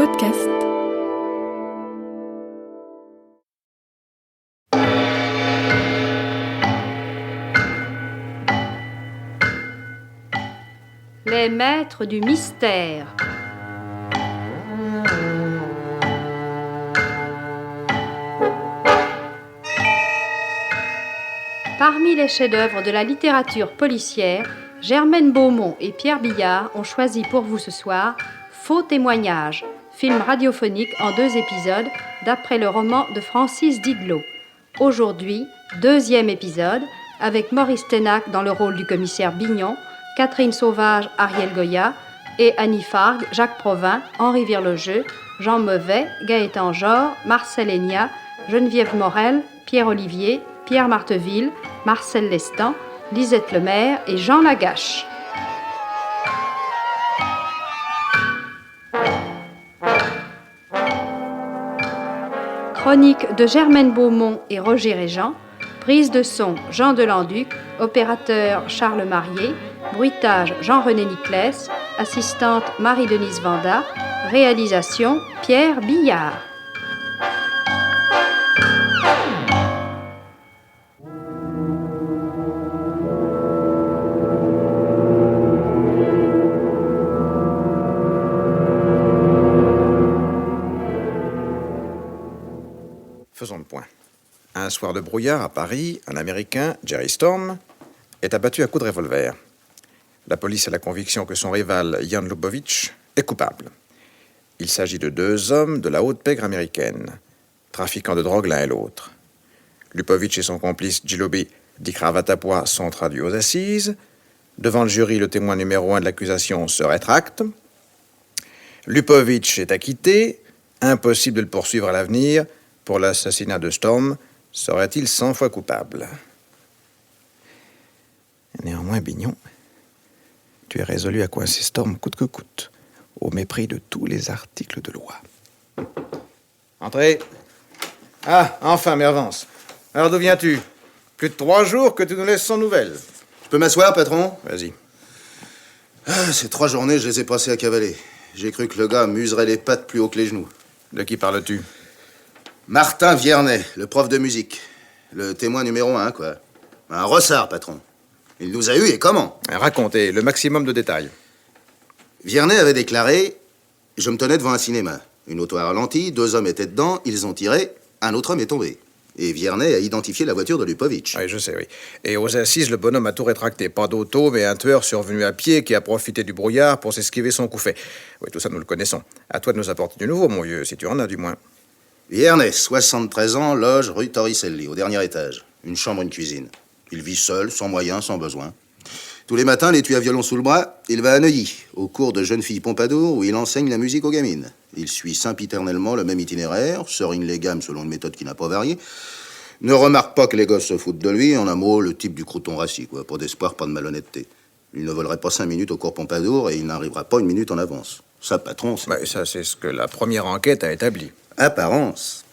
podcast. Les maîtres du mystère. Parmi les chefs-d'œuvre de la littérature policière, Germaine Beaumont et Pierre Billard ont choisi pour vous ce soir Faux témoignage, film radiophonique en 2 épisodes d'après le roman de Francis Didelot. Aujourd'hui, 2e épisode, avec Maurice Ténac dans le rôle du commissaire Bignon, Catherine Sauvage, Ariel Goya, et Annie Fargue, Jacques Provin, Henri Virlogeux, Jean Mevet, Gaëtan Jor, Marcel Aignat, Geneviève Morel, Pierre Olivier, Pierre Marteville, Marcel Lestan, Lisette Lemaire et Jean Lagache. Chronique de Germaine Beaumont et Roger Régent. Prise de son Jean Delanduc, opérateur Charles Marié, bruitage Jean-René Niclès, assistante Marie-Denise Vanda, réalisation Pierre Billard. Faisons le point. Un soir de brouillard à Paris, un Américain, Jerry Storm, est abattu à coups de revolver. La police a la conviction que son rival, Jan Lubovitch, est coupable. Il s'agit de 2 hommes de la haute pègre américaine, trafiquants de drogue l'un et l'autre. Lubovitch et son complice Gilobi, dit cravate à pois, sont traduits aux assises. Devant le jury, le témoin numéro 1 de l'accusation se rétracte. Lubovitch est acquitté. Impossible de le poursuivre à l'avenir. Pour l'assassinat de Storm, serait-il 100 fois coupable? Néanmoins, Bignon, tu es résolu à coincer Storm coûte que coûte, au mépris de tous les articles de loi. Entrez. Ah, enfin, Mervance. Alors d'où viens-tu? Plus de 3 jours que tu nous laisses sans nouvelles. Je peux m'asseoir, patron? Vas-y. Ces 3 journées, je les ai passées à cavaler. J'ai cru que le gars m'userait les pattes plus haut que les genoux. De qui parles-tu? Martin Viernet, le prof de musique. Le témoin numéro 1, quoi. Un rossard, patron. Il nous a eu et comment? Racontez, le maximum de détails. Viernet avait déclaré « Je me tenais devant un cinéma. Une auto a ralenti, 2 hommes étaient dedans, ils ont tiré, un autre homme est tombé. » Et Viernet a identifié la voiture de Lubovitch. Oui, je sais, oui. Et aux assises, le bonhomme a tout rétracté. Pas d'auto, mais un tueur survenu à pied qui a profité du brouillard pour s'esquiver son coup fait. Oui, tout ça, nous le connaissons. À toi de nous apporter du nouveau, mon vieux, si tu en as, du moins. Viernet, 73 ans, loge rue Torricelli, au dernier étage. Une chambre, une cuisine. Il vit seul, sans moyens, sans besoin. Tous les matins, l'étui à violon sous le bras, il va à Neuilly, au cours de Jeune Fille Pompadour, où il enseigne la musique aux gamines. Il suit sempiternellement le même itinéraire, serigne les gammes selon une méthode qui n'a pas varié, ne remarque pas que les gosses se foutent de lui, en un mot, le type du crouton rassis, quoi. Pas d'espoir, pas de malhonnêteté. Il ne volerait pas 5 minutes au cours Pompadour et il n'arrivera pas 1 minute en avance. Ça, patron, c'est... Ouais, ça, c'est ce que la première enquête a établi. Apparence.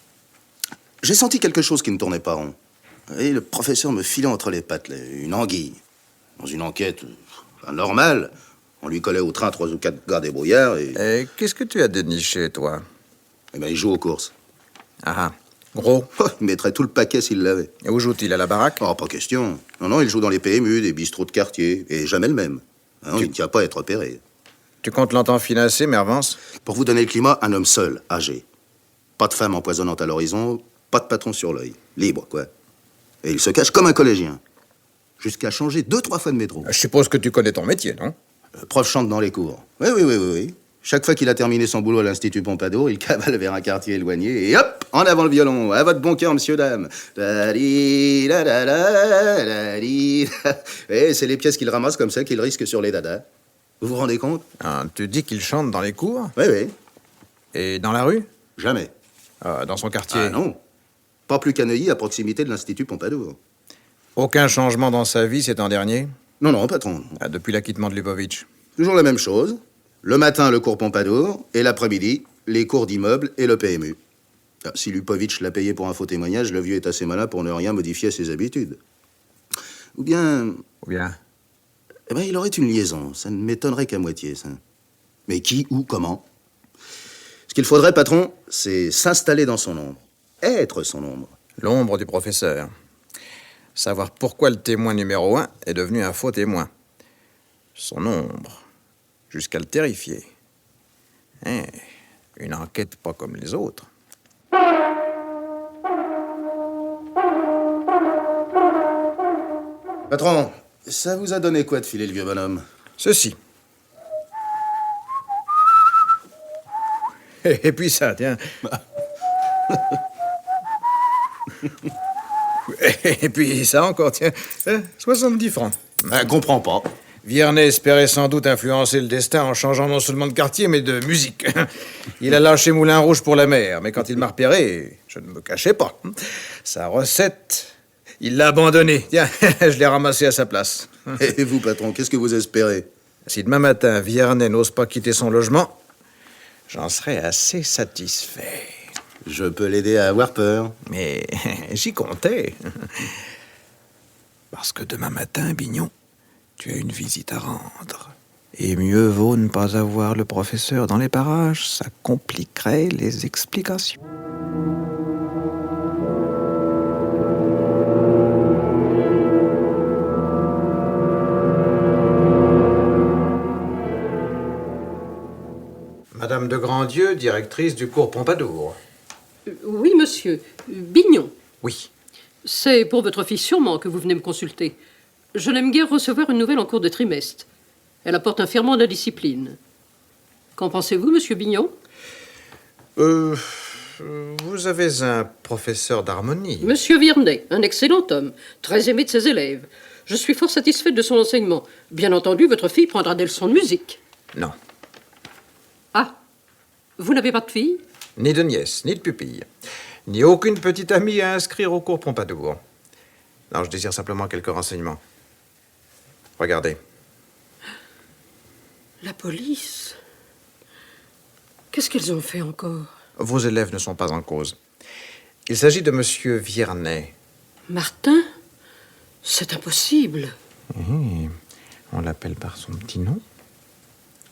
J'ai senti quelque chose qui ne tournait pas rond. Et le professeur me filait entre les pattes, là, une anguille. Dans une enquête normale, on lui collait au train 3 ou 4 gars débrouillards et... Et qu'est-ce que tu as déniché, toi? Eh ben, il joue aux courses. Ah, gros. Oh, il mettrait tout le paquet s'il l'avait. Et où joue-t-il, à la baraque? Oh, pas question. Non, il joue dans les PMU, des bistrots de quartier, et jamais le même. Hein, il ne tient pas à être opéré. Tu comptes longtemps financer, Mervance? Pour vous donner le climat, un homme seul, âgé. Pas de femme empoisonnante à l'horizon, pas de patron sur l'œil. Libre, quoi. Et il se cache comme un collégien. Jusqu'à changer 2-3 fois de métro. Je suppose que tu connais ton métier, non? Prof chante dans les cours. Oui. Chaque fois qu'il a terminé son boulot à l'Institut Pompadour, il cavale vers un quartier éloigné et hop, en avant le violon. À votre bon cœur, monsieur, dame. Et c'est les pièces qu'il ramasse comme ça qu'il risque sur les dadas. Vous vous rendez compte? Ah, tu dis qu'il chante dans les cours? Oui. Et dans la rue? Jamais. Dans son quartier? Ah non. Pas plus qu'à Neuilly, à proximité de l'Institut Pompadour. Aucun changement dans sa vie ces temps derniers? Non, patron. Depuis l'acquittement de Lubovitch? Toujours la même chose. Le matin, le cours Pompadour, et l'après-midi, les cours d'immeuble et le PMU. Si Lubovitch l'a payé pour un faux témoignage, le vieux est assez malin pour ne rien modifier à ses habitudes. Ou bien... Eh ben, il aurait une liaison. Ça ne m'étonnerait qu'à moitié, ça. Mais qui, où, comment? Ce qu'il faudrait, patron, c'est s'installer dans son ombre. Être son ombre. L'ombre du professeur. Savoir pourquoi le témoin numéro 1 est devenu un faux témoin. Son ombre. Jusqu'à le terrifier. Une enquête pas comme les autres. Patron, ça vous a donné quoi de filer le vieux bonhomme? Ceci. Et puis ça, tiens. Et puis ça encore, tiens. 70 francs. Comprends pas. Vierney espérait sans doute influencer le destin en changeant non seulement de quartier, mais de musique. Il a lâché Moulin Rouge pour la mer, mais quand il m'a repéré, je ne me cachais pas. Sa recette, il l'a abandonnée. Tiens, je l'ai ramassée à sa place. Et vous, patron, qu'est-ce que vous espérez? Si demain matin, Vierney n'ose pas quitter son logement, j'en serais assez satisfait. Je peux l'aider à avoir peur. Mais j'y comptais. Parce que demain matin, Bignon, tu as une visite à rendre. Et mieux vaut ne pas avoir le professeur dans les parages, ça compliquerait les explications. Madame de Grandieu, directrice du cours Pompadour. Oui, monsieur. Bignon. Oui. C'est pour votre fille sûrement que vous venez me consulter. Je n'aime guère recevoir une nouvelle en cours de trimestre. Elle apporte un ferment de discipline. Qu'en pensez-vous, monsieur Bignon? Vous avez un professeur d'harmonie. Monsieur Vierney, un excellent homme, très aimé de ses élèves. Je suis fort satisfaite de son enseignement. Bien entendu, votre fille prendra des leçons de musique. Non. Ah, vous n'avez pas de fille? Ni de nièce, ni de pupille. Ni aucune petite amie à inscrire au cours Pompadour. Non, je désire simplement quelques renseignements. Regardez. La police? Qu'est-ce qu'ils ont fait encore? Vos élèves ne sont pas en cause. Il s'agit de monsieur Vierney. Martin? C'est impossible. On l'appelle par son petit nom?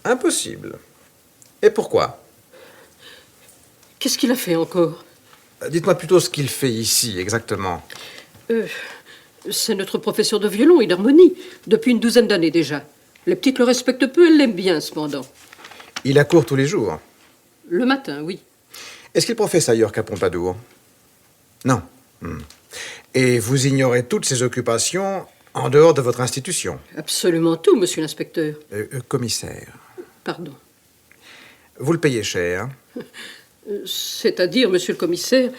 Impossible. Et pourquoi? Qu'est-ce qu'il a fait encore? Dites-moi plutôt ce qu'il fait ici, exactement. C'est notre professeur de violon et d'harmonie, depuis une douzaine d'années déjà. Les petites le respectent peu, elles l'aiment bien, cependant. Il a cours tous les jours. Le matin, oui. Est-ce qu'il professe ailleurs qu'à Pompadour? Non. Et vous ignorez toutes ses occupations en dehors de votre institution? Absolument tout, monsieur l'inspecteur. Commissaire. Pardon. Vous le payez cher. C'est-à-dire, monsieur le commissaire,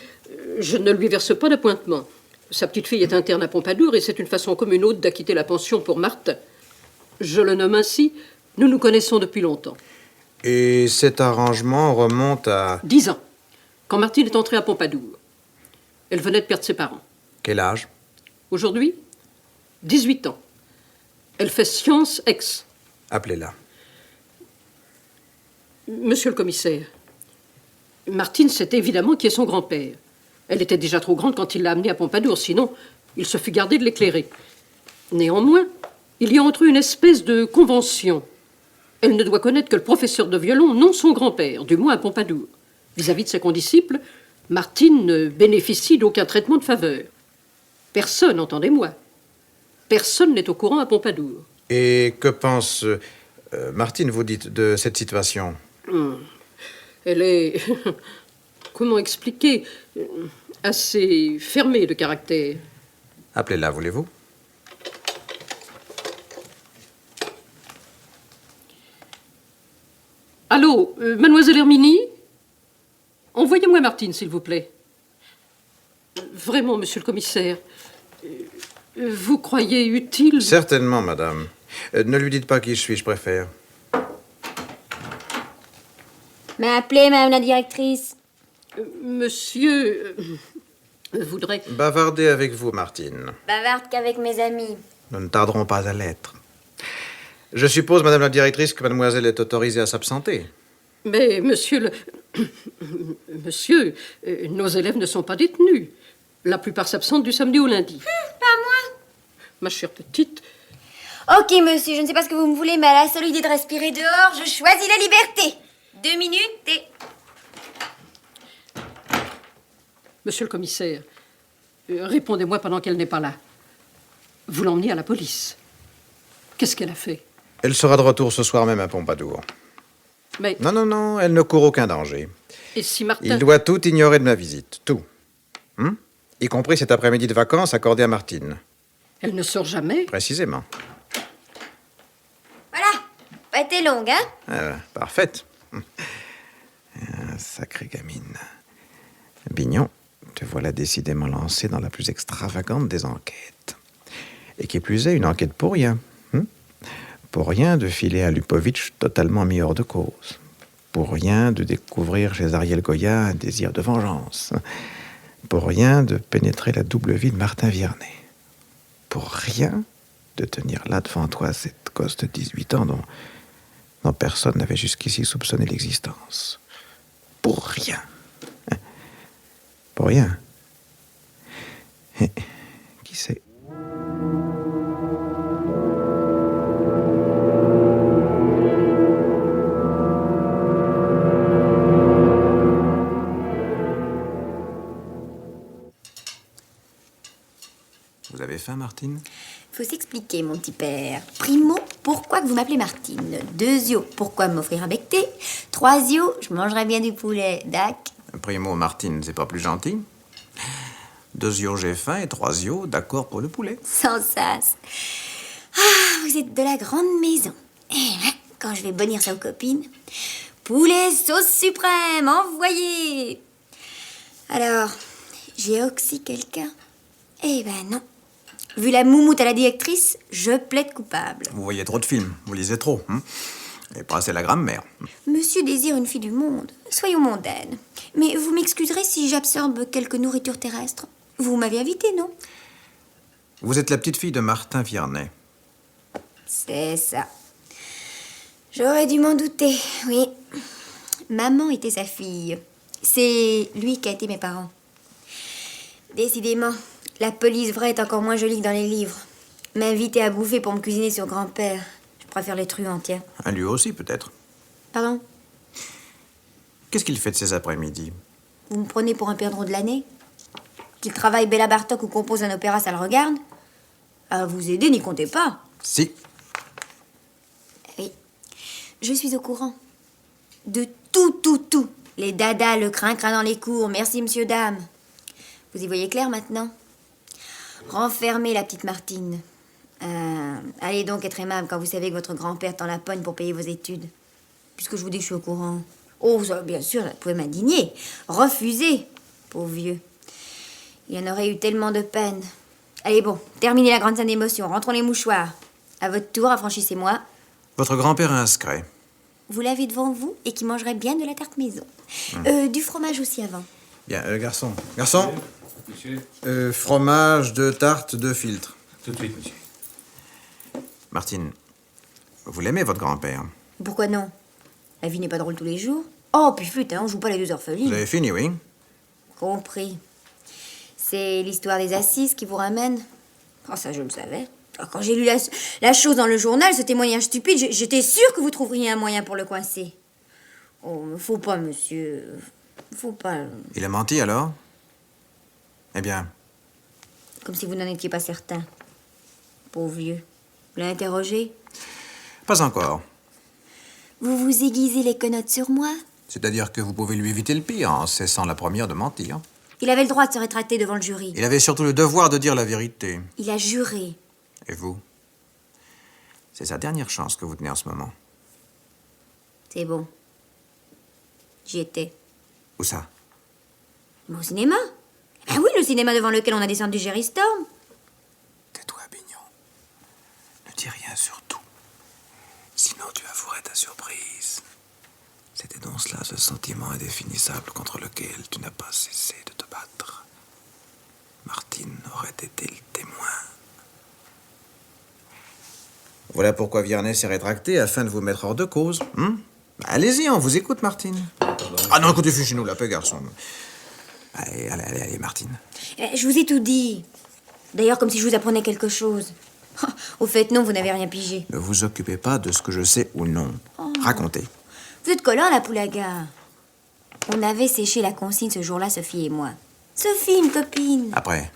je ne lui verse pas d'appointement. Sa petite fille est interne à Pompadour et c'est une façon comme une autre d'acquitter la pension pour Marthe. Je le nomme ainsi, nous nous connaissons depuis longtemps. Et cet arrangement remonte à... 10 ans, quand Martine est entrée à Pompadour. Elle venait de perdre ses parents. Quel âge? Aujourd'hui, 18 ans. Elle fait sciences ex. Appelez-la. Monsieur le commissaire, Martine sait évidemment qui est son grand-père. Elle était déjà trop grande quand il l'a amenée à Pompadour, sinon il se fut gardé de l'éclairer. Néanmoins, il y a entre eux une espèce de convention. Elle ne doit connaître que le professeur de violon, non son grand-père, du moins à Pompadour. Vis-à-vis de ses condisciples, Martine ne bénéficie d'aucun traitement de faveur. Personne, entendez-moi. Personne n'est au courant à Pompadour. Et que pense Martine, vous dites, de cette situation? Elle est, comment expliquer, assez fermée de caractère. Appelez-la, voulez-vous? Allô, mademoiselle Herminie? Envoyez-moi Martine, s'il vous plaît. Vraiment, monsieur le commissaire, vous croyez utile... Certainement, madame. Ne lui dites pas qui je suis, je préfère. M'appelez, madame la directrice. Monsieur... voudrait... Bavardez avec vous, Martine. Bavarde qu'avec mes amis. Nous ne tarderons pas à l'être. Je suppose, madame la directrice, que mademoiselle est autorisée à s'absenter. Mais, monsieur le... Monsieur, nos élèves ne sont pas détenus. La plupart s'absentent du samedi au lundi. Pas moi. Ma chère petite... Ok, monsieur, je ne sais pas ce que vous me voulez, mais à la seule idée de respirer dehors, je choisis la liberté. 2 minutes et... Monsieur le commissaire, répondez-moi pendant qu'elle n'est pas là. Vous l'emmenez à la police. Qu'est-ce qu'elle a fait? Elle sera de retour ce soir même à Pompadour. Mais... Non, elle ne court aucun danger. Et si Martin... Il doit tout ignorer de ma visite, tout. Y compris cet après-midi de vacances accordé à Martine. Elle ne sort jamais? Précisément. Voilà. Pas été longue, hein? Parfaite. Sacrée gamine. Bignon, te voilà décidément lancé dans la plus extravagante des enquêtes. Et qui plus est, une enquête pour rien. Pour rien de filer à Lupovitch totalement mis hors de cause. Pour rien de découvrir chez Ariel Goya un désir de vengeance. Pour rien de pénétrer la double vie de Martin Viernet. Pour rien de tenir là devant toi cette gosse de 18 ans dont personne n'avait jusqu'ici soupçonné l'existence. Pour rien. Pour rien. Et, qui sait? Vous avez faim, Martine? Faut s'expliquer, mon petit père. Primo, pourquoi que vous m'appelez Martine? Deuxio, pourquoi m'offrir un becté? Troisio, je mangerais bien du poulet, dac. Primo, Martine, c'est pas plus gentil? Deuxio, j'ai faim, et troisio, d'accord pour le poulet. Sans sas. Ah, vous êtes de la grande maison. Eh ben, quand je vais bonir ça aux copines. Poulet sauce suprême, envoyé. Alors, j'ai oxy quelqu'un? Eh ben non. Vu la moumoute à la directrice, je plaide coupable. Vous voyez trop de films, vous lisez trop. Et pas assez la grammaire. Monsieur désire une fille du monde. Soyons mondaines. Mais vous m'excuserez si j'absorbe quelques nourritures terrestres. Vous m'avez invité, non? Vous êtes la petite fille de Martin Viernet. C'est ça. J'aurais dû m'en douter, oui. Maman était sa fille. C'est lui qui a été mes parents. Décidément, la police vraie est encore moins jolie que dans les livres. M'inviter à bouffer pour me cuisiner sur grand-père. Je préfère les truands, tiens. Lui aussi, peut-être. Pardon? Qu'est-ce qu'il fait de ces après-midi? Vous me prenez pour un perdreau de l'année? Qu'il travaille Béla Bartok ou compose un opéra, ça le regarde? À vous aider, n'y comptez pas. Si. Oui. Je suis au courant. De tout. Les dadas, le crin-crin dans les cours. Merci, monsieur, dame. Vous y voyez clair maintenant? Renfermez la petite Martine. Allez donc être aimable quand vous savez que votre grand-père tend la pogne pour payer vos études. Puisque je vous dis que je suis au courant. Oh, ça, bien sûr, vous pouvez m'indigner. Refuser. Pauvre vieux. Il en aurait eu tellement de peine. Allez, bon, terminez la grande scène d'émotion. Rentrons les mouchoirs. À votre tour, affranchissez-moi. Votre grand-père est inscrit. Vous l'avez devant vous et qui mangerait bien de la tarte maison. Du fromage aussi avant. Bien, garçon. Garçon? Monsieur. Fromage, 2 tartes, 2 filtres. Tout de suite, monsieur. Martine, vous l'aimez, votre grand-père? Pourquoi non? La vie n'est pas drôle tous les jours. Oh, puis flûte, hein, on joue pas les deux orphelines. Vous avez fini, oui? Compris. C'est l'histoire des assises qui vous ramène? Oh, ça, je le savais. Oh, quand j'ai lu la chose dans le journal, ce témoignage stupide, j'étais sûre que vous trouveriez un moyen pour le coincer. Oh, faut pas, monsieur. Faut pas. Il a menti, alors? Eh bien, Comme si vous n'en étiez pas certain. Pauvre vieux. Vous l'avez interrogé? pas encore. Vous vous aiguisez les quenottes sur moi? C'est-à-dire que vous pouvez lui éviter le pire en cessant la première de mentir. Il avait le droit de se rétracter devant le jury. Il avait surtout le devoir de dire la vérité. Il a juré. Et vous? C'est sa dernière chance que vous tenez en ce moment. C'est bon. J'y étais. Où ça? Mais au cinéma? Ah oui, le cinéma devant lequel on a descendu Jerry Storm. Tais-toi, Bignon. Ne dis rien sur tout. Sinon, tu avouerais ta surprise. C'était donc cela, ce sentiment indéfinissable contre lequel tu n'as pas cessé de te battre. Martine aurait été le témoin. Voilà pourquoi Viernet s'est rétracté, afin de vous mettre hors de cause. Allez-y, on vous écoute, Martine. Ah non, écoutez, chez nous, là, peu garçon. Allez, Martine. Je vous ai tout dit. D'ailleurs, comme si je vous apprenais quelque chose. Au fait, non, vous n'avez rien pigé. Ne vous occupez pas de ce que je sais ou non. Racontez. Vous êtes collant, la poulaga. On avait séché la consigne ce jour-là, Sophie et moi. Sophie, une copine. Après.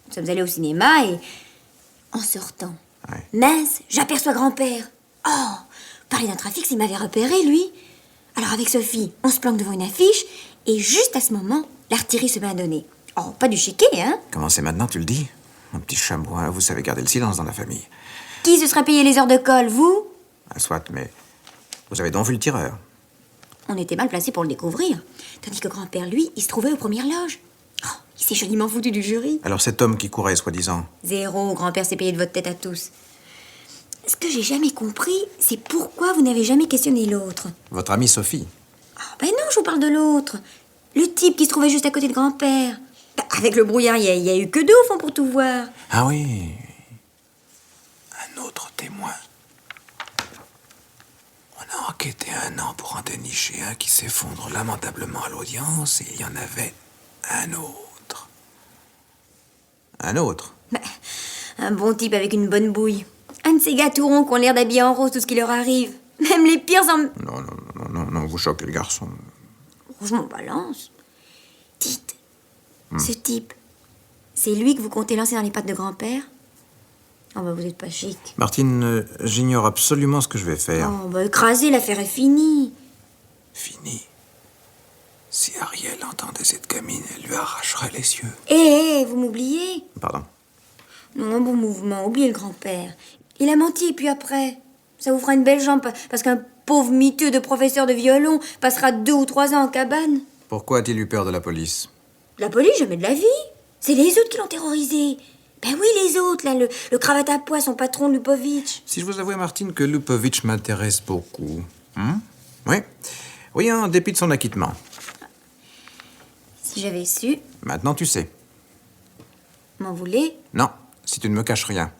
Nous sommes allés au cinéma et... En sortant, Ouais. mince, j'aperçois grand-père. Oh, parler d'un trafic, s'il m'avait repéré, lui. Alors avec Sophie, on se planque devant une affiche et juste à ce moment, l'artillerie se met à donner. Oh, pas du chiquet, hein? Comment c'est maintenant, tu le dis? Mon petit chamois, vous savez garder le silence dans la famille. Qui se sera payé les heures de colle, vous? Ah, soit, mais vous avez donc vu le tireur? On était mal placés pour le découvrir. Tandis que grand-père, lui, il se trouvait aux premières loges. Oh, il s'est joliment foutu du jury. Alors cet homme qui courait, soi-disant, Zéro, grand-père s'est payé de votre tête à tous. Ce que j'ai jamais compris, c'est pourquoi vous n'avez jamais questionné l'autre. votre amie Sophie. Ah, ben non, je vous parle de l'autre. Le type qui se trouvait juste à côté de grand-père. Bah, avec le brouillard, il y a eu que deux au fond pour tout voir. Ah oui. Un autre témoin. On a enquêté 1 an pour en dénicher un qui s'effondre lamentablement à l'audience et il y en avait un autre. Un autre? Bah, un bon type avec une bonne bouille. Un de ces gars tout ronds qui ont l'air d'habiller en rose tout ce qui leur arrive. Même les pires en... Non, vous choquez le garçon. Je m'en balance. Dites, ce type, c'est lui que vous comptez lancer dans les pattes de grand-père? Oh, bah vous êtes pas chic. Martine, j'ignore absolument ce que je vais faire. Oh, bah écraser, l'affaire est finie. Fini. Si Ariel entendait cette gamine, elle lui arracherait les yeux. Vous m'oubliez? Pardon. Non, un bon mouvement, oubliez le grand-père. Il a menti, et puis après, ça vous fera une belle jambe, parce qu'un pauvre miteux de professeur de violon passera 2 ou 3 ans en cabane. Pourquoi a-t-il eu peur de la police? La police, jamais de la vie. C'est les autres qui l'ont terrorisé. Ben oui, les autres, là, le cravate à pois, son patron Lupovic. Si je vous avouais, Martine, que Lupovic m'intéresse beaucoup. Oui. Oui, en dépit de son acquittement. Si j'avais su, Maintenant, tu sais. m'en voulez? Non, si tu ne me caches rien.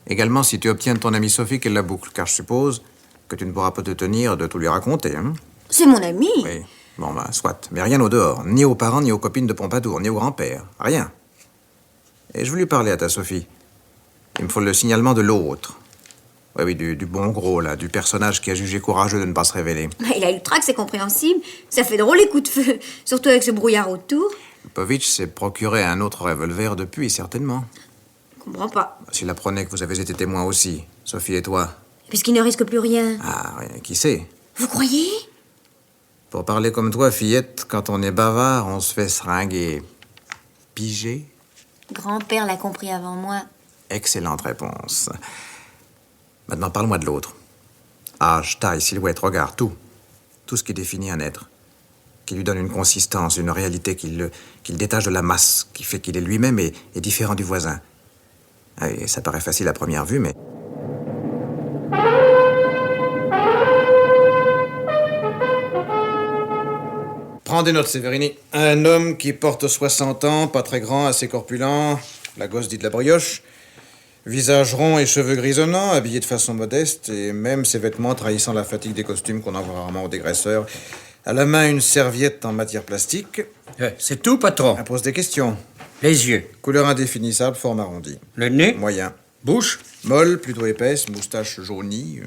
Également, si tu obtiens de ton amie Sophie qu'elle la boucle, car je suppose que tu ne pourras pas te tenir de tout lui raconter, hein? C'est mon ami. Oui. Bon, soit. Mais rien au dehors. Ni aux parents, ni aux copines de Pompadour, ni au grand-père. Rien. Et je veux lui parler à ta Sophie. Il me faut le signalement de l'autre. Oui, du bon gros, là, du personnage qui a jugé courageux de ne pas se révéler. Il a eu le trac, c'est compréhensible. Ça fait drôle les coups de feu, surtout avec ce brouillard autour. Lupovic s'est procuré un autre revolver depuis, certainement. Je comprends pas. S'il apprenait que vous avez été témoin aussi, Sophie et toi. Puisqu'il ne risque plus rien. Ah, rien, qui sait? Vous croyez? Pour parler comme toi, fillette, quand on est bavard, on se fait seringuer. Pigé? Grand-père l'a compris avant moi. Excellente réponse. Maintenant, parle-moi de l'autre. Âge, taille, silhouette, regard, tout. Tout ce qui définit un être. Qui lui donne une consistance, une réalité, qu'il détache de la masse, qui fait qu'il est lui-même et différent du voisin. Ah, et ça paraît facile à première vue, mais... Prends des notes, Sévérini. Un homme qui porte 60 ans, pas très grand, assez corpulent, la gosse dit de la brioche, visage rond et cheveux grisonnants, habillé de façon modeste, et même ses vêtements trahissant la fatigue des costumes qu'on envoie rarement aux dégraisseurs. À la main, une serviette en matière plastique. C'est tout, patron. Elle pose des questions. Les yeux, Couleur indéfinissable, forme arrondie. le nez, Moyen. bouche, Molle, plutôt épaisse, moustache jaunie,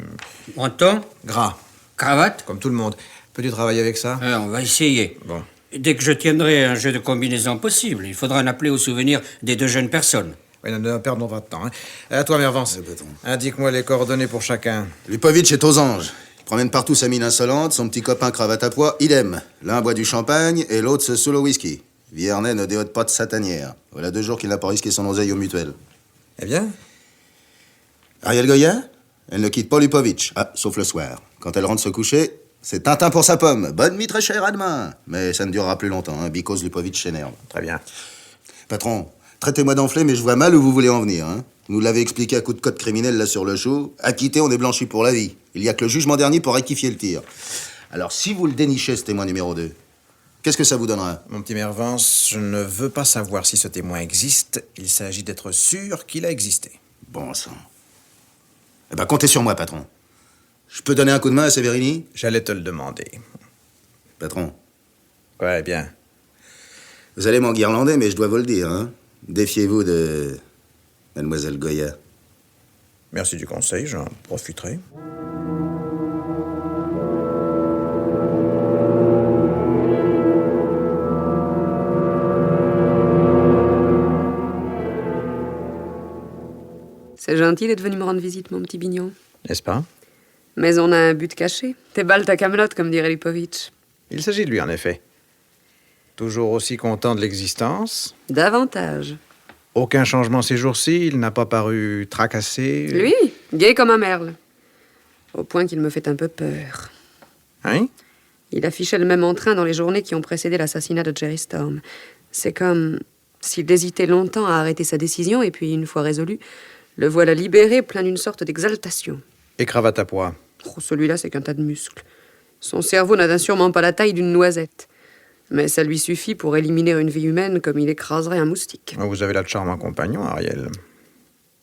menton, gras, cravate. comme tout le monde. Peux-tu travailler avec ça? On va essayer. Bon. Dès que je tiendrai un jeu de combinaison possible, il faudra en appeler au souvenir des 2 jeunes personnes. Oui, ne perdons pas de temps. Hein. À toi, Mervance. Indique-moi les coordonnées pour chacun. Lupovic est aux anges. Il promène partout sa mine insolente, son petit copain cravate à pois, idem. L'un boit du champagne et l'autre se saoule au whisky. Viernet ne déode pas de sa tanière. Voilà 2 jours qu'il n'a pas risqué son oseille au mutuel. Eh bien? Ariel Goya, elle ne quitte pas Lupovic. Ah, sauf le soir. Quand elle rentre se coucher, c'est Tintin pour sa pomme. Bonne nuit très chère, à demain. Mais ça ne durera plus longtemps, hein, because Lupovic s'énerve. Très bien. Patron, traitez-moi d'enflé, mais je vois mal où vous voulez en venir. Hein. Vous nous l'avez expliqué à coup de code criminel là sur le show. Acquitté, on est blanchi pour la vie. Il y a que le jugement dernier pour rectifier le tir. Alors, si vous le dénichez, ce témoin numéro 2, qu'est-ce que ça vous donnera? Mon petit Mervance, je ne veux pas savoir si ce témoin existe. Il s'agit d'être sûr qu'il a existé. Bon sang. Eh ben, comptez sur moi, patron. Je peux donner un coup de main à Sévérini? J'allais te le demander. Patron, Ouais, bien. vous allez m'enguirlander, mais je dois vous le dire, hein. Défiez-vous de Mademoiselle Goya. Merci du conseil, j'en profiterai. gentil d'être venu me rendre visite, mon petit bignon. N'est-ce pas? Mais on a un but caché. T'es balle ta camelote, comme dirait Lipovitch. Il s'agit de lui, en effet. Toujours aussi content de l'existence. Davantage. Aucun changement ces jours-ci. Il n'a pas paru tracassé. Lui, gai comme un merle. Au point qu'il me fait un peu peur. Hein? Il affichait le même entrain dans les journées qui ont précédé l'assassinat de Jerry Storm. C'est comme s'il hésitait longtemps à arrêter sa décision et puis, une fois résolu, le voilà libéré, plein d'une sorte d'exaltation. Et cravate à pois. Oh, celui-là, c'est qu'un tas de muscles. Son cerveau n'atteint sûrement pas la taille d'une noisette. Mais ça lui suffit pour éliminer une vie humaine comme il écraserait un moustique. Vous avez là de charmants compagnons, Ariel.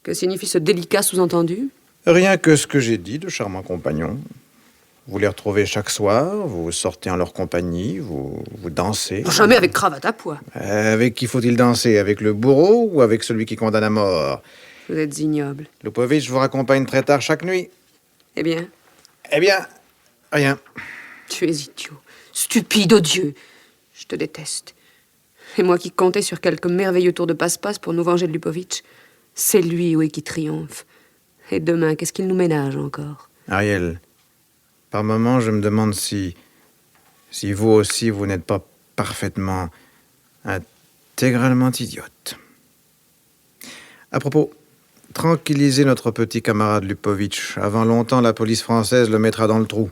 Que signifie ce délicat sous-entendu? Rien que ce que j'ai dit de charmants compagnons. Vous les retrouvez chaque soir, vous sortez en leur compagnie, vous dansez. Jamais avec cravate à pois. Avec qui faut-il danser? Avec le bourreau ou avec celui qui condamne à mort? Vous êtes ignoble. Lupovitch vous raccompagne très tard chaque nuit. Eh bien, Eh bien, rien. tu es idiot. Stupide, odieux. Je te déteste. Et moi qui comptais sur quelques merveilleux tours de passe-passe pour nous venger de Lupovitch, c'est lui, oui, qui triomphe. Et demain, qu'est-ce qu'il nous ménage encore? Ariel, par moments, je me demande si vous aussi, vous n'êtes pas parfaitement, intégralement idiote. À propos, tranquillisez notre petit camarade Lupovitch. Avant longtemps, la police française le mettra dans le trou.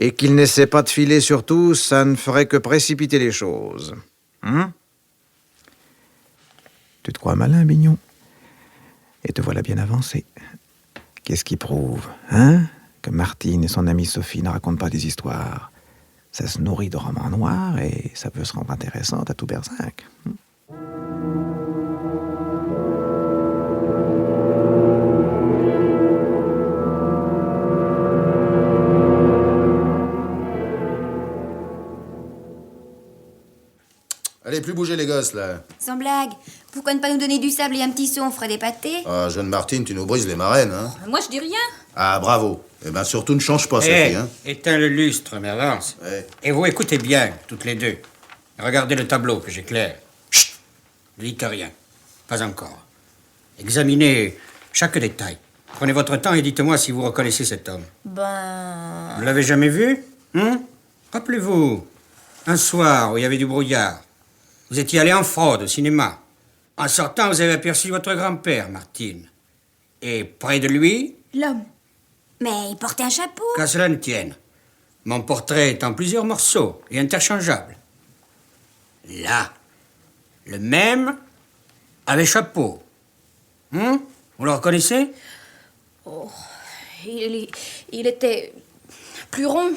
Et qu'il n'essaie pas de filer surtout, ça ne ferait que précipiter les choses. Tu te crois malin, Bignon? Et te voilà bien avancé. Qu'est-ce qui prouve, que Martine et son amie Sophie ne racontent pas des histoires? Ça se nourrit de romans noirs et ça peut se rendre intéressant à tout Berzinc. Allez, plus bouger les gosses, là. Sans blague, pourquoi ne pas nous donner du sable et un petit son, on ferait des pâtés? Ah, jeune Martine, tu nous brises les marraines, hein. Moi, je dis rien. Ah, bravo. Eh ben, surtout ne change pas, Sophie, hein. Éteins le lustre, Mervance. Ouais. Et vous écoutez bien, toutes les deux. Regardez le tableau que j'éclaire. Chut! Ne dites rien. Pas encore. Examinez chaque détail. Prenez votre temps et dites-moi si vous reconnaissez cet homme. Ben... Vous l'avez jamais vu? Rappelez-vous, un soir où il y avait du brouillard, vous étiez allé en fraude au cinéma. En sortant, vous avez aperçu votre grand-père, Martine. Et près de lui, L'homme. Mais il portait un chapeau. qu'à cela ne tienne. Mon portrait est en plusieurs morceaux et interchangeable. Là, le même avec chapeau. Vous le reconnaissez? Il était plus rond,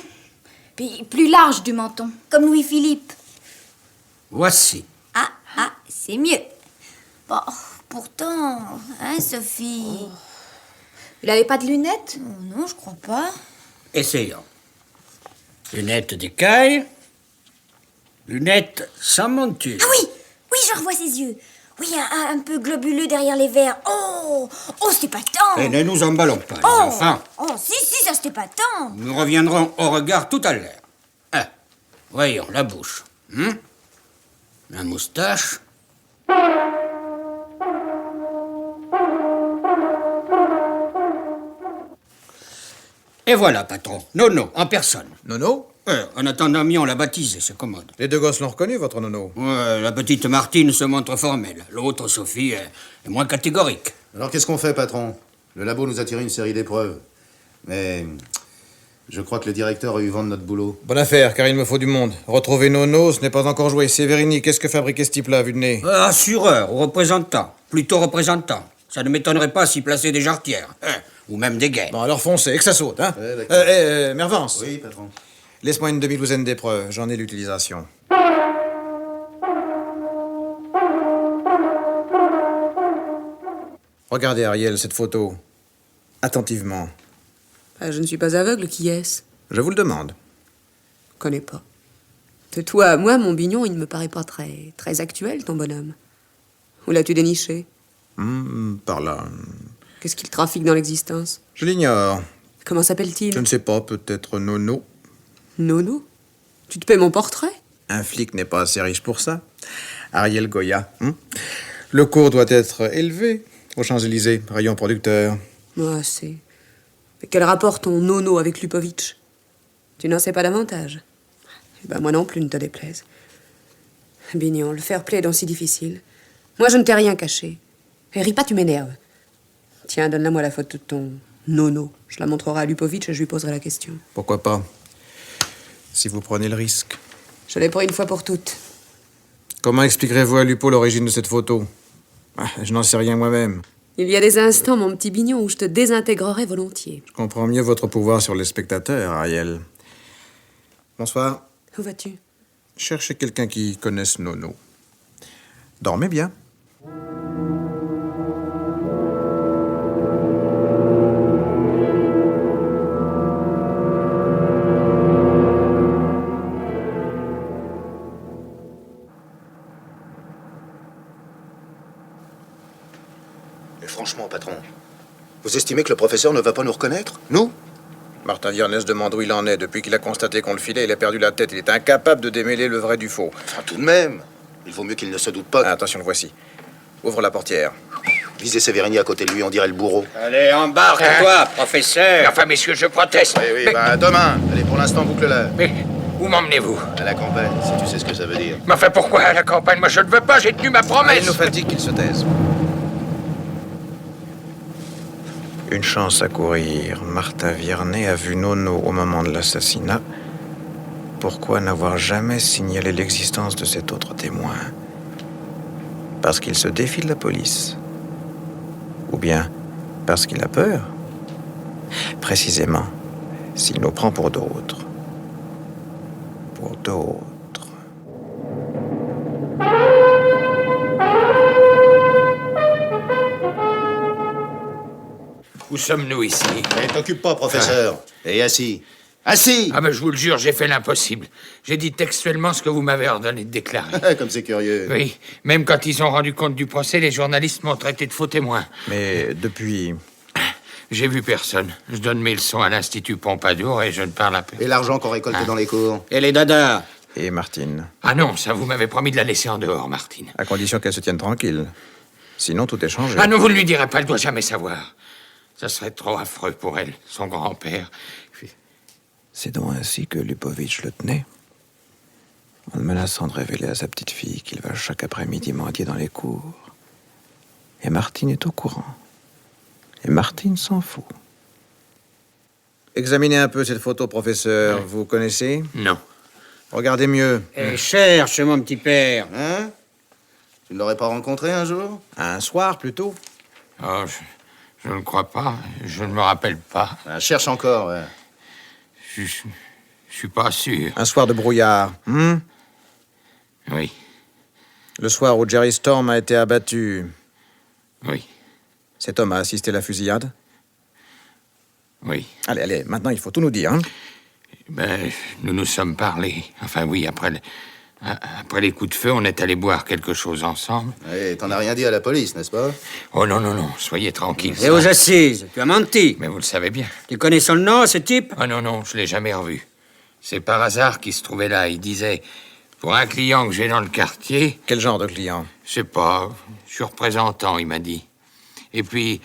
puis plus large du menton. Comme Louis-Philippe. Voici. Ah, c'est mieux. Bon, pourtant, Sophie... Il avait pas de lunettes? Oh, non, je crois pas. Essayons. Lunettes d'écaille. Lunettes sans monture. Ah oui, je revois ses yeux. Oui, un peu globuleux derrière les verres. Oh, c'était pas tant. Et ne nous emballons pas, les Oh, enfants. si, ça c'était pas tant. Nous reviendrons au regard tout à l'heure. Voyons, la bouche. La moustache. Et voilà, patron. Nono, en personne. Nono? En attendant, on l'a baptisé, c'est commode. Les deux gosses l'ont reconnu, votre Nono. La petite Martine se montre formelle. L'autre, Sophie, est moins catégorique. Alors, qu'est-ce qu'on fait, patron? Le labo nous a tiré une série d'épreuves. Mais je crois que le directeur a eu vent de notre boulot. Bonne affaire, car il me faut du monde. Retrouver Nono, ce n'est pas encore joué. Sévérini, qu'est-ce que fabriquait ce type-là, vu de nez? Assureur ou représentant. Plutôt représentant. Ça ne m'étonnerait pas s'y plaçait des jarretières. Ou même des guerres. Bon, alors foncez, et que ça saute, hein? Ouais, d'accord. Mervance. Oui, patron. Laisse-moi une demi-douzaine d'épreuves, j'en ai l'utilisation. Regardez, Ariel, cette photo. Attentivement. Je ne suis pas aveugle, qui est-ce? Je vous le demande. Connais pas. De toi à moi, mon bignon, il ne me paraît pas très actuel, ton bonhomme. Où l'as-tu déniché? Par là. Qu'est-ce qu'il trafique dans l'existence? Je l'ignore. Comment s'appelle-t-il? Je ne sais pas, peut-être Nono. Nono? Tu te paies mon portrait? Un flic n'est pas assez riche pour ça. Ariel Goya. Le cours doit être élevé aux Champs-Élysées, rayon producteur. Moi, assez. Mais quel rapport ton nono avec Lupovic? Tu n'en sais pas davantage? Eh ben, moi non plus, ne te déplaise. Bignon, le fair-play est donc si difficile. Moi, je ne t'ai rien caché. Et ris pas, tu m'énerves. Tiens, donne-la-moi la photo de ton nono. Je la montrerai à Lupovic et je lui poserai la question. Pourquoi pas? Si vous prenez le risque. Je l'ai pris une fois pour toutes. Comment expliquerez-vous à Lupo l'origine de cette photo? Je n'en sais rien moi-même. Il y a des instants, mon petit Bignon, où je te désintégrerai volontiers. Je comprends mieux votre pouvoir sur les spectateurs, Ariel. Bonsoir. Où vas-tu? Cherchez quelqu'un qui connaisse Nono. Dormez bien. Mais franchement, patron, vous estimez que le professeur ne va pas nous reconnaître? Nous? Martin Viernes se demande où il en est. Depuis qu'il a constaté qu'on le filait, il a perdu la tête. Il est incapable de démêler le vrai du faux. Enfin, tout de même. Il vaut mieux qu'il ne se doute pas. Attention, le voici. Ouvre la portière. Visez Sévérini à côté de lui, on dirait le bourreau. Allez, embarque-toi, professeur. Enfin, messieurs, je proteste. Oui, Mais, bah demain. Allez, pour l'instant, boucle-la. mais où m'emmenez-vous? À la campagne, si tu sais ce que ça veut dire. Mais enfin, pourquoi à la campagne? Moi, je ne veux pas, j'ai tenu ma Il promesse. nous fatigue qu'il se taise. Une chance à courir. Martha Viernet a vu Nono au moment de l'assassinat. Pourquoi n'avoir jamais signalé l'existence de cet autre témoin? Parce qu'il se défie de la police? Ou bien parce qu'il a peur? Précisément, s'il nous prend pour d'autres. Pour d'autres. Où sommes-nous ici? Mais t'occupe pas, professeur. Et assis. Assis! Ah, mais je vous le jure, j'ai fait l'impossible. J'ai dit textuellement ce que vous m'avez ordonné de déclarer. Comme c'est curieux. Oui, même quand ils ont rendu compte du procès, les journalistes m'ont traité de faux témoin. Mais depuis... J'ai vu personne. Je donne mes leçons à l'Institut Pompadour et je ne parle à peu. Et l'argent qu'on récoltait dans les cours? Et les dadas? Et Martine? Ah non, ça, vous m'avez promis de la laisser en dehors, Martine. À condition qu'elle se tienne tranquille. Sinon, tout est changé. Ah non, vous ne lui direz pas, elle doit jamais savoir. Ça serait trop affreux pour elle, son grand-père. C'est donc ainsi que Lupovic le tenait. En le menaçant de révéler à sa petite fille qu'il va chaque après-midi mendier dans les cours. Et Martine est au courant. Et Martine s'en fout. Examinez un peu cette photo, professeur. Vous connaissez? Non. Regardez mieux. Cherche, mon petit père. Hein? Tu ne l'aurais pas rencontré un jour? Un soir, plutôt. Oh, je ne crois pas. Je ne me rappelle pas. Ah, cherche encore, ouais. Je suis pas sûr. Un soir de brouillard. Oui, Le soir où Jerry Storm a été abattu. oui, Cet homme a assisté à la fusillade? oui. Allez, allez, maintenant il faut tout nous dire. Hein? Ben, nous nous sommes parlé. Enfin, oui, après les coups de feu, on est allé boire quelque chose ensemble. Et t'en as rien dit à la police, n'est-ce pas? Oh non, non, non, soyez tranquille. Et aux assises, tu as menti. Mais vous le savez bien. Tu connais son nom, ce type? Oh non, non, je l'ai jamais revu. C'est par hasard qu'il se trouvait là. Il disait, pour un client que j'ai dans le quartier... Quel genre de client? Je sais pas, je suis représentant, il m'a dit. Et puis,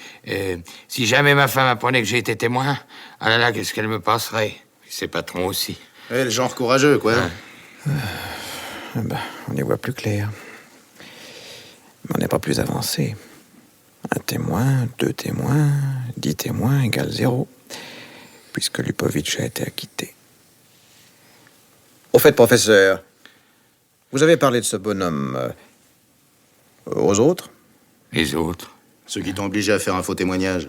si jamais ma femme apprenait que j'ai été témoin, ah là là, qu'est-ce qu'elle me passerait? Ses patrons aussi. Ouais, le genre courageux, quoi. On y voit plus clair. Mais on n'est pas plus avancé. Un témoin, 2 témoins, 10 témoins égale 0, puisque Lupovic a été acquitté. Au fait, professeur, vous avez parlé de ce bonhomme aux autres? Les autres? Ceux qui t'ont obligé à faire un faux témoignage.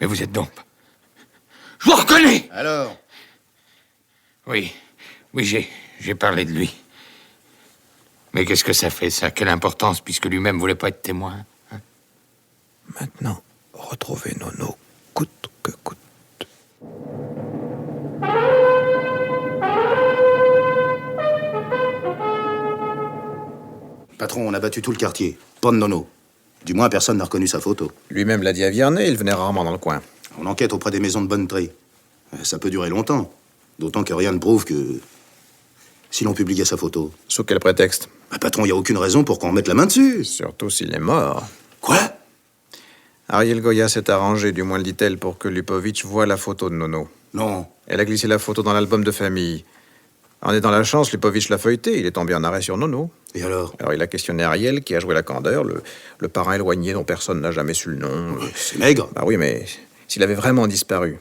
Mais vous êtes donc... Je vous reconnais! Alors? Oui, j'ai parlé de lui. Mais qu'est-ce que ça fait, ça? Quelle importance, puisque lui-même voulait pas être témoin? Maintenant, retrouvez Nono coûte que coûte. Patron, on a battu tout le quartier. Pas de Nono. Du moins, personne n'a reconnu sa photo. Lui-même l'a dit à Viernet, il venait rarement dans le coin. On enquête auprès des maisons de Bonnetree. Ça peut durer longtemps. D'autant que rien ne prouve que... Si l'on publiait sa photo. Sous quel prétexte? Patron, il n'y a aucune raison pour qu'on mette la main dessus. Surtout s'il est mort. Quoi? Ariel Goya s'est arrangé, du moins le dit-elle, pour que Lupovitch voie la photo de Nono. Non. Elle a glissé la photo dans l'album de famille. En étant la chance, Lupovitch l'a feuilleté. Il est tombé en arrêt sur Nono. Et alors? Alors il a questionné Ariel, qui a joué la candeur, le parrain éloigné dont personne n'a jamais su le nom. C'est maigre. Bah oui, mais s'il avait vraiment disparu.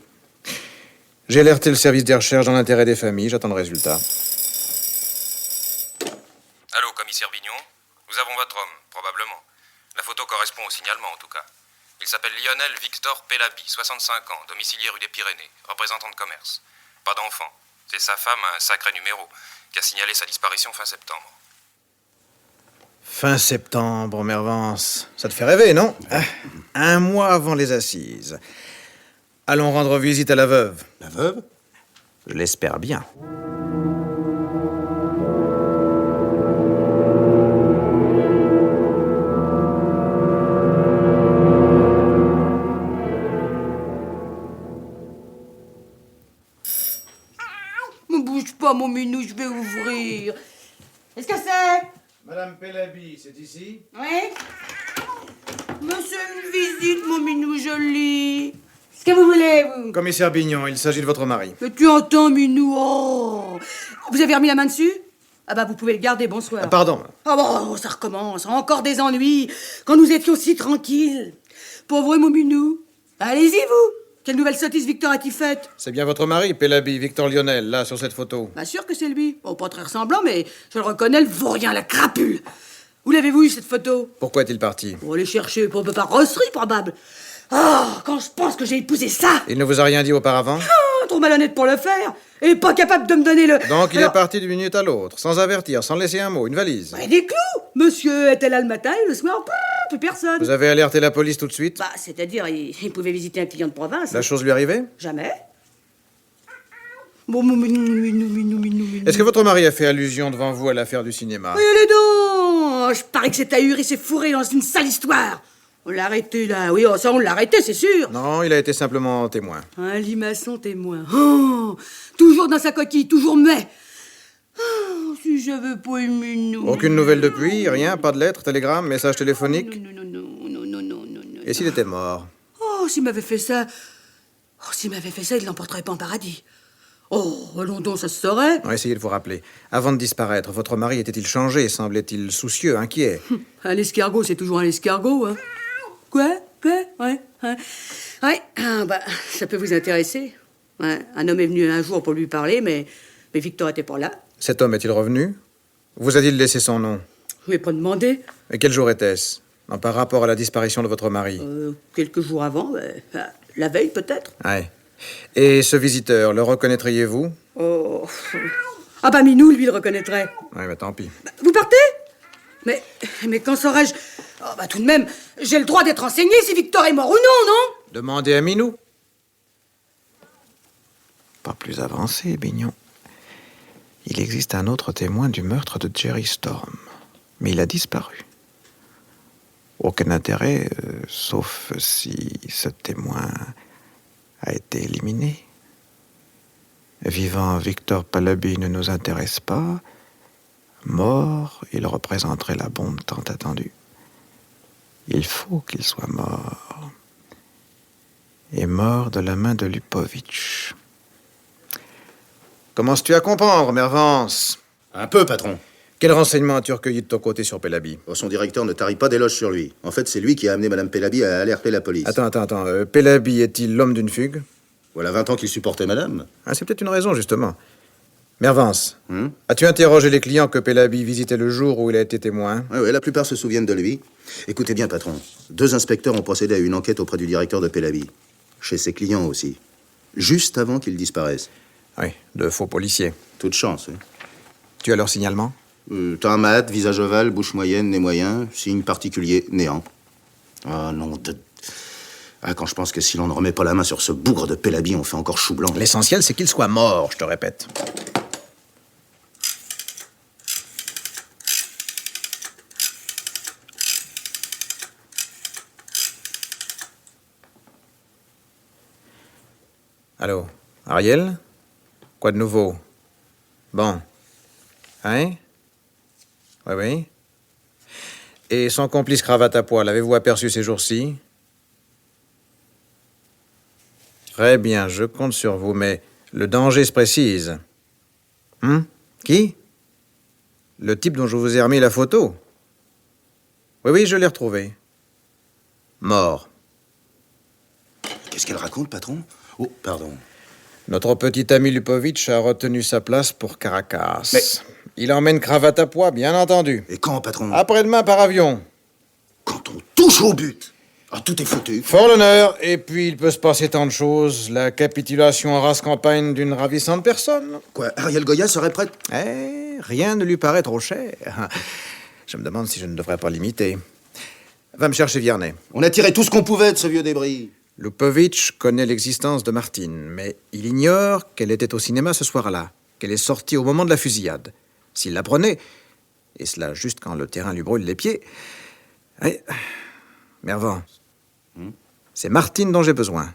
J'ai alerté le service des recherches dans l'intérêt des familles. J'attends le résultat. Allô, commissaire Bignon? Nous avons votre homme, probablement. La photo correspond au signalement, en tout cas. Il s'appelle Lionel Victor Pellaby, 65 ans, domicilié rue des Pyrénées, représentant de commerce. Pas d'enfant. C'est sa femme, un sacré numéro, qui a signalé sa disparition fin septembre. Fin septembre, Mervance. Ça te fait rêver, non? Un mois avant les assises. Allons rendre visite à la veuve. La veuve? Je l'espère bien. Ne bouge pas, mon minou, je vais ouvrir. Qu'est-ce que c'est? Madame Pellaby, c'est ici? Oui? Mais c'est une visite, mon minou joli. Qu'est-ce que vous voulez, vous? Commissaire Bignon, il s'agit de votre mari. Mais tu entends, minou? Oh! Vous avez remis la main dessus? Ah bah, vous pouvez le garder, bonsoir. Pardon. Ah bon, ça recommence. Encore des ennuis. Quand nous étions si tranquilles. Pauvre mon minou. Allez-y, vous. Quelle nouvelle sottise Victor a-t-il faite? C'est bien votre mari, Pellaby, Victor Lionel, là, sur cette photo. Bien sûr que c'est lui. Bon, pas très ressemblant, mais je le reconnais, le vaurien, la crapule. Où l'avez-vous eu, cette photo? Pourquoi est-il parti? Pour aller chercher, pour par rosserie, probable. Oh, quand je pense que j'ai épousé ça. Il ne vous a rien dit auparavant? Oh, trop malhonnête pour le faire. Et pas capable de me donner le... Donc il Alors- est parti d'une minute à l'autre, sans avertir, sans laisser un mot, une valise. Ouais, des clous. Monsieur était là le matin et le soir, plus personne. Vous avez alerté la police tout de suite? Bah, c'est-à-dire, il pouvait visiter un client de province. La chose lui arrivait? Jamais. Bon, minou. Est-ce que votre mari a fait allusion devant vous à l'affaire du cinéma? Voyez les dents. Je parie que cet ahuri s'est fourré dans une sale histoire. On l'a arrêté, là. Oui, oh, ça, on l'a arrêté, c'est sûr. Non, il a été simplement témoin. Un limaçon témoin. Oh, toujours dans sa coquille, toujours muet. Oh, si j'avais pas eu minou. Aucune nouvelle depuis? Rien? Pas de lettres, télégramme, message téléphonique? Non. Et s'il était mort? Oh, s'il m'avait fait ça... Oh, s'il m'avait fait ça, il ne l'emporterait pas en paradis. Oh, allons donc, ça se saurait. Essayez de vous rappeler. Avant de disparaître, votre mari était-il changé? Semblait-il soucieux, inquiet? Un escargot, c'est toujours un escargot, hein. Quoi? Ouais. Ah, bah, ça peut vous intéresser. Ouais, un homme est venu un jour pour lui parler, mais Victor était pas là. Cet homme est-il revenu? Vous a-t-il laissé son nom? Je lui ai pas demandé. Et quel jour était-ce? Par rapport à la disparition de votre mari? Quelques jours avant, la veille peut-être. Ouais. Et ce visiteur, le reconnaîtriez-vous? Oh. Ah bah Minou, lui, le reconnaîtrait. Ouais, bah tant pis. Vous partez? Mais quand saurais-je... Oh bah tout de même, j'ai le droit d'être renseigné si Victor est mort ou non? Demandez à Minou. Pas plus avancé, Bignon. Il existe un autre témoin du meurtre de Jerry Storm. Mais il a disparu. Aucun intérêt, sauf si ce témoin a été éliminé. Vivant, Victor Pellaby ne nous intéresse pas. Mort, il représenterait la bombe tant attendue. Il faut qu'il soit mort. Et mort de la main de Lupovitch. Commences-tu à comprendre, Mervance? Un peu, patron. Quel renseignement as-tu recueilli de ton côté sur Pellaby? Oh, son directeur ne tarit pas d'éloges sur lui. En fait, c'est lui qui a amené Madame Pellaby à alerter la police. Attends. Pellaby est-il l'homme d'une fugue? Voilà 20 ans qu'il supportait Madame. C'est peut-être une raison, justement. Mervance, as-tu interrogé les clients que Pellaby visitait le jour où il a été témoin? Oui, la plupart se souviennent de lui. Écoutez bien, patron. 2 inspecteurs ont procédé à une enquête auprès du directeur de Pellaby. Chez ses clients aussi. Juste avant qu'il disparaisse. Oui, de faux policiers. Toute chance, oui. Tu as leur signalement? Teint mat, visage ovale, bouche moyenne, nez moyen, signe particulier, néant. Ah non, quand je pense que si l'on ne remet pas la main sur ce bougre de Pellaby, on fait encore chou blanc. L'essentiel, c'est qu'il soit mort, je te répète. Allô, Ariel? Quoi de nouveau? Bon. Hein? Oui. Et son complice cravate à poil, l'avez-vous aperçu ces jours-ci? Très bien, je compte sur vous, mais le danger se précise. Qui? Le type dont je vous ai remis la photo? Oui, je l'ai retrouvé. Mort. Qu'est-ce qu'elle raconte, patron? Oh, pardon. Notre petit ami Lupovic a retenu sa place pour Caracas. Mais- Il emmène cravate à pois, bien entendu. Et quand, patron? Après-demain par avion. Quand on touche au but. Ah, tout est foutu. Fort l'honneur, et puis il peut se passer tant de choses. La capitulation en race campagne d'une ravissante personne. Quoi, Ariel Goya serait prête? Rien ne lui paraît trop cher. Je me demande si je ne devrais pas l'imiter. Va me chercher Viernet. On a tiré tout ce qu'on pouvait de ce vieux débris. Lupovic connaît l'existence de Martine, mais il ignore qu'elle était au cinéma ce soir-là, qu'elle est sortie au moment de la fusillade. S'il la prenait, et cela juste quand le terrain lui brûle les pieds... Ouais. Mervan, c'est Martine dont j'ai besoin.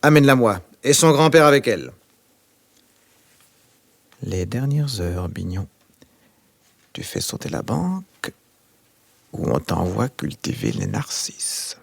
Amène-la-moi, et son grand-père avec elle. Les dernières heures, Bignon. Tu fais sauter la banque, ou on t'envoie cultiver les narcisses.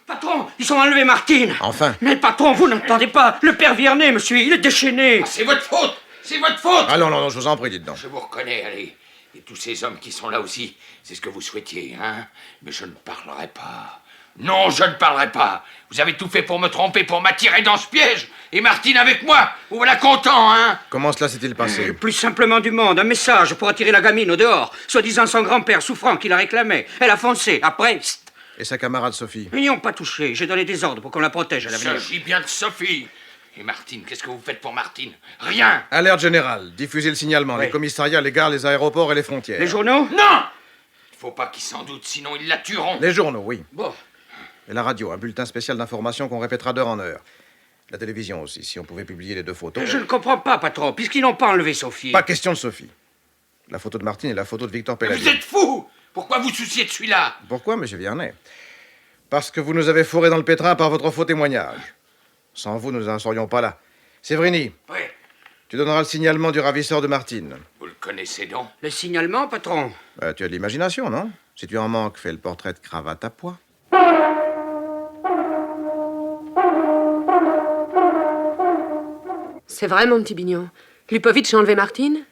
Patron, ils ont enlevé Martine. Enfin. Mais patron, vous n'entendez pas. Le père Viernet, monsieur, il est déchaîné. C'est votre faute. C'est votre faute. Ah non, je vous en prie, dites donc. Je vous reconnais, allez. Et tous ces hommes qui sont là aussi, c'est ce que vous souhaitiez, hein? Mais je ne parlerai pas. Non, je ne parlerai pas. Vous avez tout fait pour me tromper, pour m'attirer dans ce piège. Et Martine avec moi. Vous voilà content, hein? Comment cela s'est-il passé? Plus simplement du monde, un message pour attirer la gamine au dehors. Soi-disant son grand-père souffrant qui la réclamait. Elle a foncé. Après, psst. Et sa camarade Sophie? Ils n'y ont pas touché. J'ai donné des ordres pour qu'on la protège à Il l'avenir. s'agit bien de Sophie. Et Martine, qu'est-ce que vous faites pour Martine? Rien. Alerte générale. Diffusez le signalement. Oui. Les commissariats, les gares, les aéroports et les frontières. Les journaux? Non! Il faut pas qu'ils s'en doutent, sinon ils la tueront. Les journaux, oui. Bon. Et la radio, un bulletin spécial d'information qu'on répétera d'heure en heure. La télévision aussi, si on pouvait publier les deux photos. Je ne comprends pas, patron, puisqu'ils n'ont pas enlevé Sophie. Pas question de Sophie. La photo de Martine et la photo de Victor Mais Pelladier. vous êtes fous! Pourquoi vous souciez de celui-là? Pourquoi, monsieur Viernet? Parce que vous nous avez fourrés dans le pétrin par votre faux témoignage. Sans vous, nous n'en serions pas là. Séveriny, Oui. tu donneras le signalement du ravisseur de Martine. Vous le connaissez donc? Le signalement, patron? Tu as de l'imagination, non? Si tu en manques, fais le portrait de cravate à pois. C'est vrai, mon petit Bignon. Lupovic a enlevé Martine?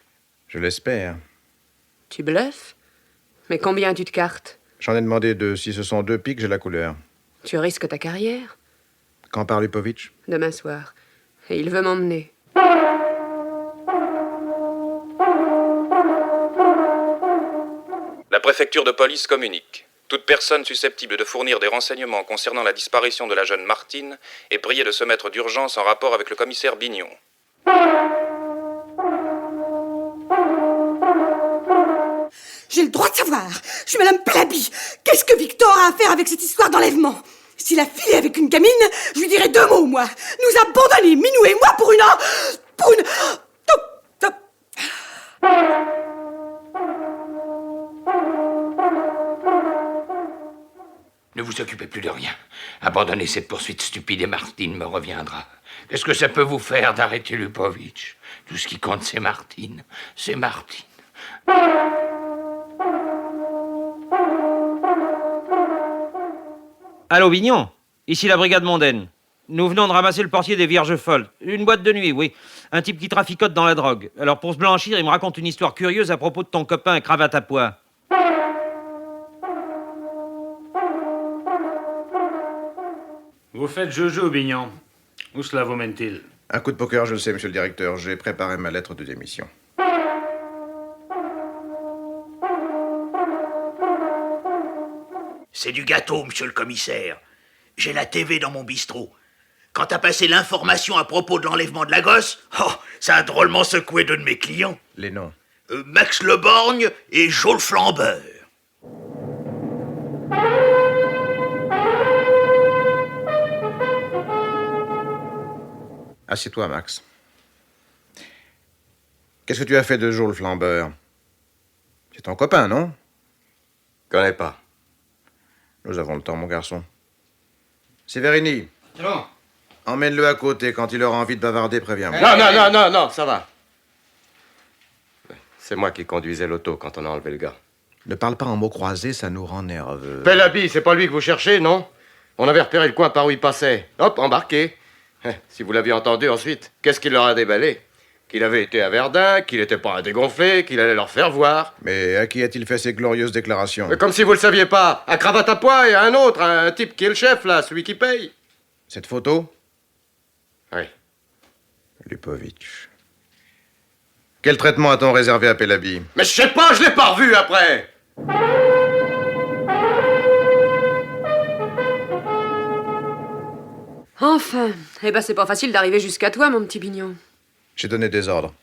Je l'espère. Tu bluffes? Mais combien tu te cartes? J'en ai demandé deux. Si ce sont deux piques, j'ai la couleur. Tu risques ta carrière? Quand part Lupovic? Demain soir. Et il veut m'emmener. La préfecture de police communique. Toute personne susceptible de fournir des renseignements concernant la disparition de la jeune Martine est priée de se mettre d'urgence en rapport avec le commissaire Bignon. J'ai le droit de savoir. Je suis Madame Pelabi. Qu'est-ce que Victor a à faire avec cette histoire d'enlèvement? S'il a filé avec une gamine, je lui dirai deux mots, moi. Nous abandonner, Minou et moi, pour une... Top. Ne vous occupez plus de rien. Abandonnez cette poursuite stupide et Martine me reviendra. Qu'est-ce que ça peut vous faire d'arrêter Lupovic? Tout ce qui compte, c'est Martine. C'est Martine. Allô, Bignon? Ici la brigade mondaine. Nous venons de ramasser le portier des Vierges Folles. Une boîte de nuit, oui. Un type qui traficote dans la drogue. Alors, pour se blanchir, il me raconte une histoire curieuse à propos de ton copain à cravate à pois. Vous faites Jojo, Bignon. Où cela vous mène-t-il? Un coup de poker, je le sais, monsieur le directeur. J'ai préparé ma lettre de démission. C'est du gâteau, monsieur le commissaire. J'ai la TV dans mon bistrot. Quand t'as passé l'information à propos de l'enlèvement de la gosse, oh, ça a drôlement secoué deux de mes clients. Les noms. Max Leborgne et Jo le Flambeur. Assieds-toi, Max. Qu'est-ce que tu as fait de Jo le Flambeur? C'est ton copain, non? Connais pas. Nous avons le temps, mon garçon. Séveriny. C'est bon. Emmène-le à côté. Quand il aura envie de bavarder, préviens-moi. Non, ça va. C'est moi qui conduisais l'auto quand on a enlevé le gars. Ne parle pas en mots croisés, ça nous rend nerveux. Pellaby, c'est pas lui que vous cherchez, non? On avait repéré le coin par où il passait. Hop, embarqué. Si vous l'aviez entendu ensuite, qu'est-ce qu'il leur a déballé? Qu'il avait été à Verdun, qu'il n'était pas un dégonflé, qu'il allait leur faire voir. Mais à qui a-t-il fait ces glorieuses déclarations? Mais comme si vous le saviez pas. À cravate à pois et à un autre, un type qui est le chef, là, celui qui paye. Cette photo? Oui. Lupovitch. Quel traitement a-t-on réservé à Pellaby? Mais je sais pas, je l'ai pas revu après. Enfin, eh ben c'est pas facile d'arriver jusqu'à toi, mon petit Bignon. J'ai donné des ordres.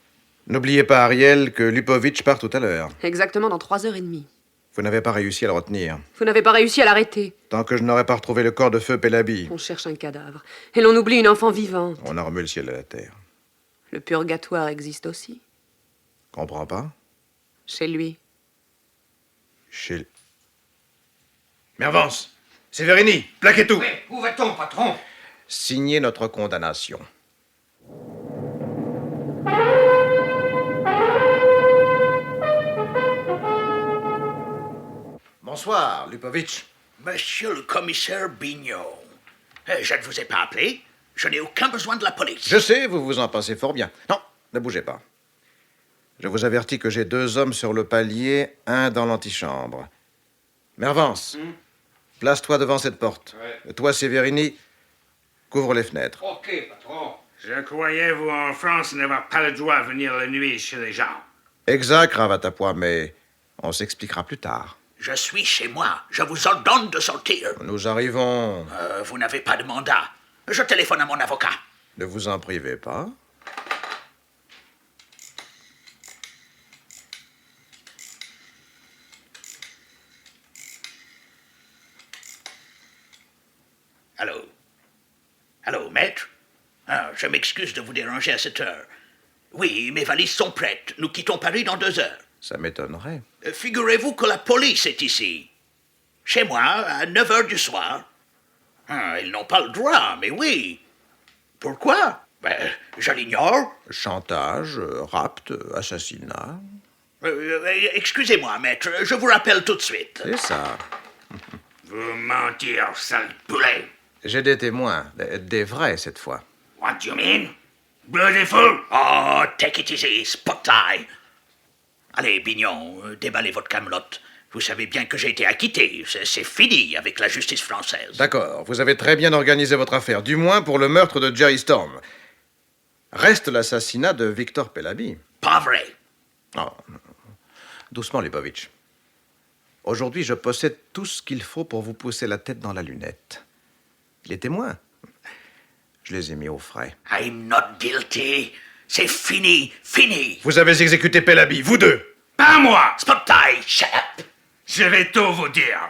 N'oubliez pas, Ariel, que Lupovitch part tout à l'heure. Exactement dans 3h30. Vous n'avez pas réussi à le retenir. Vous n'avez pas réussi à l'arrêter. Tant que je n'aurai pas retrouvé le corps de feu Pellaby. On cherche un cadavre. Et l'on oublie une enfant vivante. On a remué le ciel à la terre. Le purgatoire existe aussi. Comprends pas? Chez lui. Chez... Mervance! Sévérini! Plaquez tout! Mais où va-t-on, patron? Signez notre condamnation. Bonsoir, Lupovitch. Monsieur le commissaire Bignon, je ne vous ai pas appelé. Je n'ai aucun besoin de la police. Je sais, vous vous en passez fort bien. Non, ne bougez pas. Je vous avertis que j'ai 2 hommes sur le palier, un dans l'antichambre. Mervance, place-toi devant cette porte. Ouais. Toi, Sévérini, couvre les fenêtres. Ok, patron. Je croyais, vous, en France, n'avoir pas le droit de venir la nuit chez les gens. Exact, cravate à pois, mais on s'expliquera plus tard. Je suis chez moi. Je vous ordonne de sortir. Nous arrivons. Vous n'avez pas de mandat. Je téléphone à mon avocat. Ne vous en privez pas. Allô? Allô, maître? Je m'excuse de vous déranger à cette heure. Oui, mes valises sont prêtes. Nous quittons Paris dans 2 heures. Ça m'étonnerait. Figurez-vous que la police est ici. Chez moi, à 9 heures du soir. Ils n'ont pas le droit, mais oui. Pourquoi? Je l'ignore. Chantage, rapt, assassinat. Excusez-moi, maître, je vous rappelle tout de suite. C'est ça. Vous mentir, sale poulet. J'ai des témoins, des vrais cette fois. What do you mean? Bloody fool? Oh, take it easy, spot tie. Allez, Bignon, déballez votre camelote. Vous savez bien que j'ai été acquitté. C'est fini avec la justice française. D'accord, vous avez très bien organisé votre affaire, du moins pour le meurtre de Jerry Storm. Reste l'assassinat de Victor Pellaby. Pas vrai. Oh, doucement, Lupovitch. Aujourd'hui, je possède tout ce qu'il faut pour vous pousser la tête dans la lunette. Les témoins, je les ai mis au frais. I'm not guilty. C'est fini, fini. Vous avez exécuté Pellaby, vous deux. Pas moi. Spot tie, shut up. Je vais tout vous dire.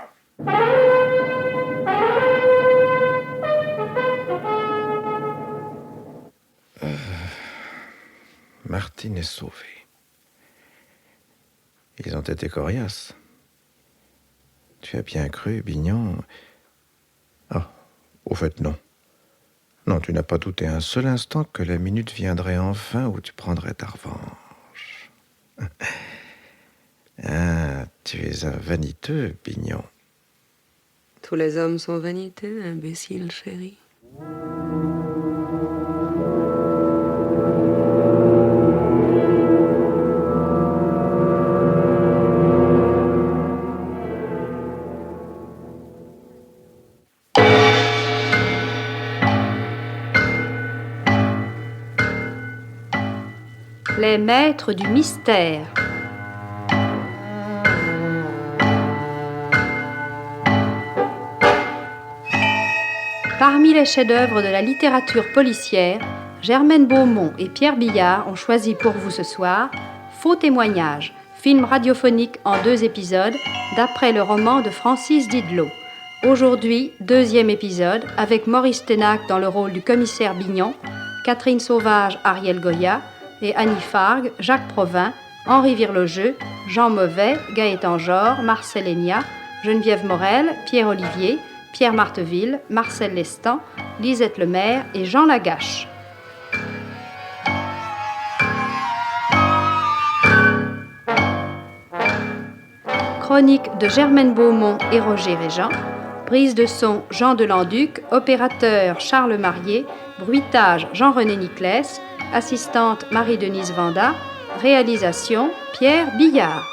Martine est sauvée. Ils ont été coriaces. Tu as bien cru, Bignon. Ah, au fait, non. Non, tu n'as pas douté un seul instant que la minute viendrait enfin où tu prendrais ta revanche. Ah, tu es un vaniteux, Bignon. Tous les hommes sont vaniteux, imbécile, chéri. Les maîtres du mystère. Parmi les chefs-d'œuvre de la littérature policière, Germaine Beaumont et Pierre Billard ont choisi pour vous ce soir Faux témoignage, film radiophonique en 2 épisodes, d'après le roman de Francis Didelot. Aujourd'hui, 2e épisode, avec Maurice Ténac dans le rôle du commissaire Bignon, Catherine Sauvage, Ariel Goya, et Annie Fargue, Jacques Provin, Henri Virlogeux, Jean Mauvais, Gaëtan Jor, Marcel Enya, Geneviève Morel, Pierre Olivier, Pierre Marteville, Marcel Lestan, Lisette Lemaire et Jean Lagache. Chronique de Germaine Beaumont et Roger Régent. Prise de son Jean Delanduc. Opérateur Charles Marié. Bruitage Jean-René Niclès. Assistante Marie-Denise Vanda. Réalisation Pierre Billard.